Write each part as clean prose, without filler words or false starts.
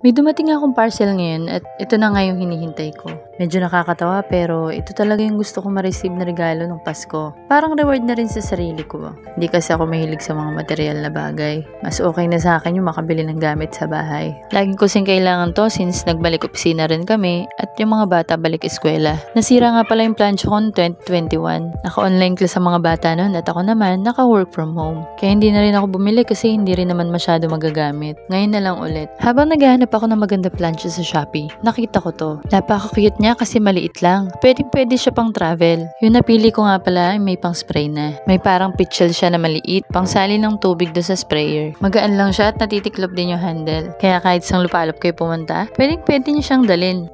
May dumating akong parcel ngayon at ito na nga yung hinihintay ko. Medyo nakakatawa pero ito talaga yung gusto ko ma-receive na regalo ng Pasko. Parang reward na rin sa sarili ko. Hindi kasi ako mahilig sa mga material na bagay. Mas okay na sa akin yung makabili ng gamit sa bahay. Laging ko kasing kailangan to since nagbalik opisina rin kami at yung mga bata balik eskwela. Nasira nga pala yung plancha ko noong 2021. Naka-online class sa mga bata noon at ako naman naka-work from home. Kaya hindi na rin ako bumili kasi hindi rin naman masyado magagamit. Ngayon na lang ulit. Habang naghahanap ako ng maganda plancha sa Shopee, nakita ko to. Napaka-cute niya kasi maliit lang. Pwede siya pang travel. Yung napili ko nga pala ay may pang spray na. May parang pitchel siya na maliit, pang sali ng tubig do sa sprayer. Magaan lang siya at natitiklop din yung handle. Kaya kahit sang lupalop kayo pumunta, pwede niyo siyang dalhin.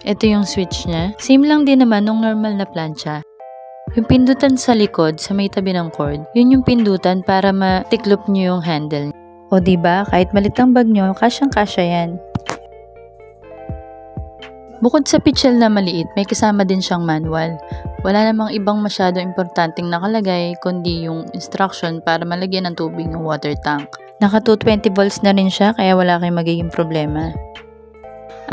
Ito yung switch niya. Same lang din naman nung normal na plancha. Yung pindutan sa likod, sa may tabi ng cord, yun yung pindutan para matiklop nyo yung handle. O diba, kahit malit ang bag nyo, kasyang-kasya yan. Bukod sa pitchel na maliit, may kasama din siyang manual. Wala namang ibang masyado importanteng nakalagay, kundi yung instruction para malagyan ng tubig ng water tank. Naka 220 volts na rin siya, kaya wala kayong magiging problema.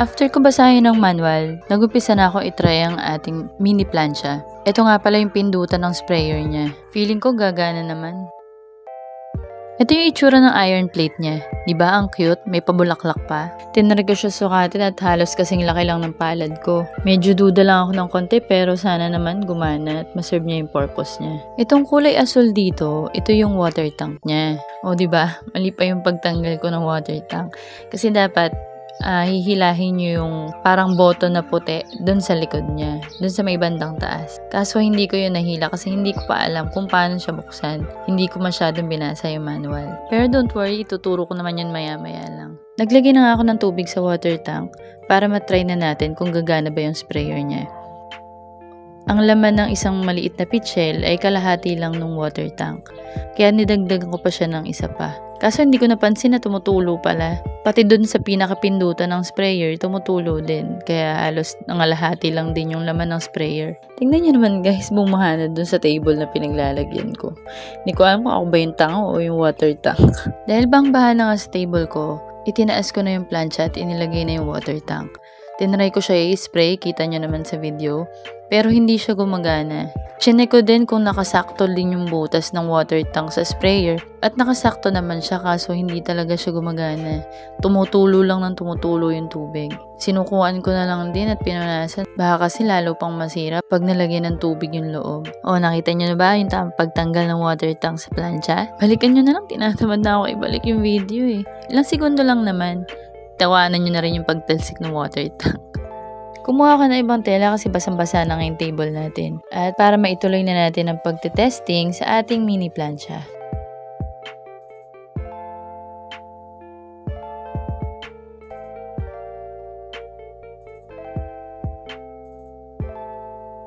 After ko basahin ng manual, nag-umpisa na ako itry ang ating mini plancha. Ito nga pala yung pindutan ng sprayer niya. Feeling ko gagana naman. Ito yung itsura ng iron plate niya. Diba ang cute? May pabulaklak pa. Tinry ko siya sukatin at halos kasing laki lang ng palad ko. Medyo duda lang ako ng konti pero sana naman gumana at maserve niya yung purpose niya. Itong kulay asul dito, ito yung water tank niya. O diba? Mali pa yung pagtanggal ko ng water tank. Kasi dapat hihilahin nyo yung parang button na puti dun sa likod niya, dun sa may bandang taas. Kaso hindi ko yun nahila kasi hindi ko pa alam kung paano siya buksan. Hindi ko masyadong binasa yung manual. Pero don't worry, ituturo ko naman yun maya-maya lang. Naglagay na nga ako ng tubig sa water tank para matry na natin kung gagana ba yung sprayer niya. Ang laman ng isang maliit na pitchel ay kalahati lang ng water tank. Kaya nidagdagan ko pa siya ng isa pa. Kaso hindi ko napansin na tumutulo pala. Pati dun sa pinakapindutan ng sprayer, tumutulo din. Kaya halos nangalahati lang din yung laman ng sprayer. Tingnan nyo naman guys, bumaha na dun sa table na pinaglalagyan ko. Hindi ko alam kung ako ba yung tango o yung water tank. Dahil bang baha na nga sa table ko, itinaas ko na yung plancha at inilagay na yung water tank. Tinry ko siya i-spray, kita nyo naman sa video. Pero hindi siya gumagana. Chinek ko din kung nakasakto din yung butas ng water tank sa sprayer. At nakasakto naman siya kaso hindi talaga siya gumagana. Tumutulo lang ng tumutulo yung tubig. Sinukuan ko na lang din at pinunasan. Baka kasi lalo pang masira pag nalagyan ng tubig yung loob. O nakita nyo na ba yung pagtanggal ng water tank sa plancha? Balikan nyo na lang, tinatamad na ako ibalik yung video eh. Ilang segundo lang naman. Tawanan nyo na rin yung pagtalsik ng water tank. Kumuha ka na ibang tela kasi basang-basa na yung table natin. At para maituloy na natin ang pagtetesting sa ating mini plancha.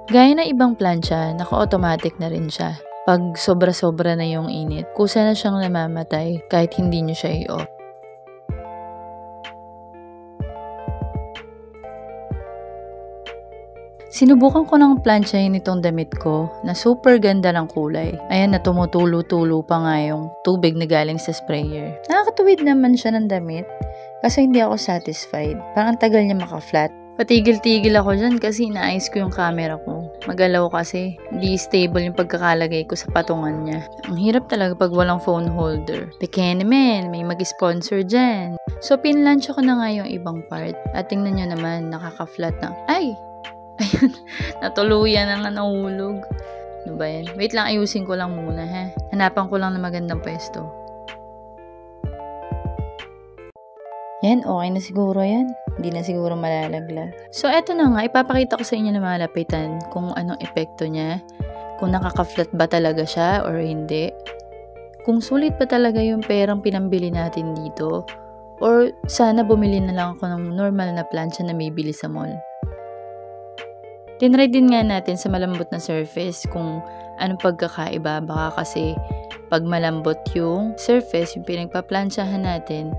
Gaya na ibang plancha, naka-automatic na rin siya. Pag sobra-sobra na yung init, kusa na siyang namamatay kahit hindi nyo siya i-off. Sinubukan ko ng planchahin itong damit ko na super ganda ng kulay. Ayan na tumutulo-tulo pa nga yung tubig na galing sa sprayer. Nakakatuwid naman siya ng damit kasi hindi ako satisfied. Parang tagal niya maka-flat. Patigil-tigil ako dyan kasi inaayos ko yung camera ko. Magalaw kasi, hindi stable yung pagkakalagay ko sa patungan niya. Ang hirap talaga pag walang phone holder. Bikini man, may mag-sponsor dyan. So pinlansya ko na nga yung ibang part. At tingnan nyo naman, nakaka-flat na. Ay! Ayun, natuluyan na nga nahulog. Ano ba yan? Wait lang, ayusin ko lang muna ha. Hanapan ko lang na magandang pwesto. Yan, okay na siguro yan. Hindi na siguro malalaglag. So, eto na nga, ipapakita ko sa inyo na malapitan kung anong epekto niya. Kung nakaka-flat ba talaga siya or hindi. Kung sulit ba talaga yung perang pinambili natin dito. Or sana bumili na lang ako ng normal na plancha na may bili sa mall. Tinry din nga natin sa malambot na surface kung anong pagkakaiba. Baka kasi pag malambot yung surface, yung pinagpaplansyahan natin,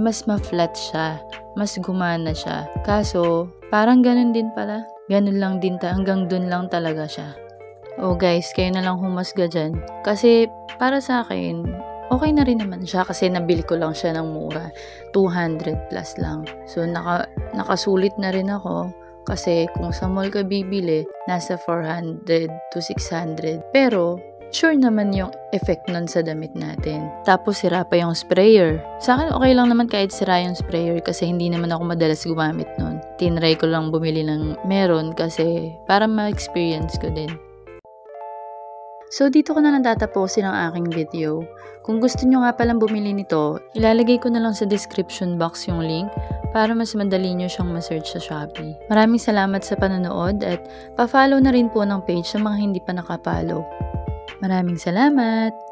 mas ma-flat siya. Mas gumana siya. Kaso, parang ganun din pala. Ganun lang din, hanggang dun lang talaga siya. Oh guys, kayo na lang humasga dyan. Kasi para sa akin, Okay na rin naman siya kasi nabili ko lang siya ng mura, 200 plus lang. So nakasulit na rin ako kasi kung sa mall ka bibili, nasa 400 to 600. Pero sure naman yung effect nun sa damit natin. Tapos sira pa yung sprayer. Sa akin okay lang naman kahit sira yung sprayer kasi hindi naman ako madalas gumamit nun. Tinry ko lang bumili ng meron kasi para ma-experience ko din. So, dito ko na lang tatapusin ang aking video. Kung gusto nyo nga palang bumili nito, ilalagay ko na lang sa description box yung link para mas madali nyo siyang ma-search sa Shopee. Maraming salamat sa panonood at pa-follow na rin po ng page sa mga hindi pa nakapollow. Maraming salamat!